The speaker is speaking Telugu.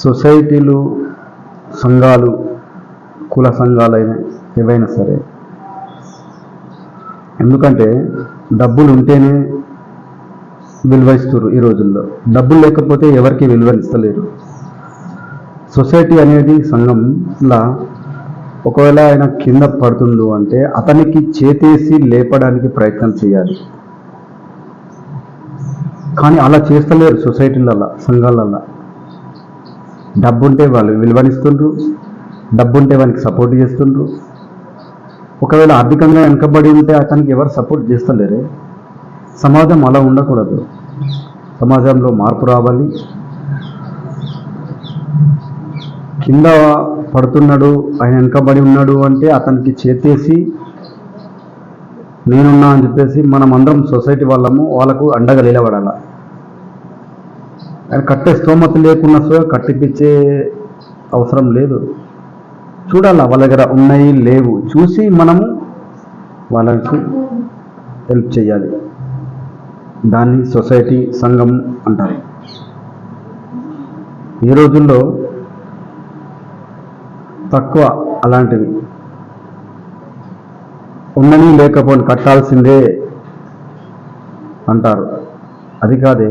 సొసైటీలు, సంఘాలు, కుల సంఘాలైన ఏవైనా సరే, ఎందుకంటే డబ్బులు ఉంటేనే విలువయిస్తారు ఈ రోజుల్లో. డబ్బులు లేకపోతే ఎవరికి విలువనిస్తలేరు. సొసైటీ అనేది సంఘంలా ఒకవేళ ఆయన కింద పడుతుండు అంటే అతనికి చేతేసి లేపడానికి ప్రయత్నం చేయాలి. కానీ అలా చేస్తలేరు సొసైటీలల్లో, సంఘాలల్లో. డబ్బుంటే వాళ్ళు విలువనిస్తుండ్రు, డబ్బుంటే వానికి సపోర్ట్ చేస్తుండ్రు. ఒకవేళ ఆర్థికంగా వెనకబడి ఉంటే అతనికి ఎవరు సపోర్ట్ చేస్తలేరే. సమాజం అలా ఉండకూడదు. సమాజంలో మార్పు రావాలి. కింద పడుతున్నాడు, ఆయన వెనకబడి ఉన్నాడు అంటే అతనికి చేతేసి నేనున్నా అని చెప్పేసి మనం అందరం సొసైటీ వాళ్ళకు అండగా నిలబడాల. ఆయన కట్టే స్తోమత లేకున్నా సరే కట్టిపించే అవసరం లేదు. చూడాలా వాళ్ళ దగ్గర ఉన్నాయి లేవు చూసి మనము వాళ్ళకి హెల్ప్ చేయాలి. దాన్ని సొసైటీ, సంఘం అంటారు. ఈ రోజుల్లో తక్కువ అలాంటివి. ఉండని లేకపోని కట్టాల్సిందే అంటారు. అది కాదే.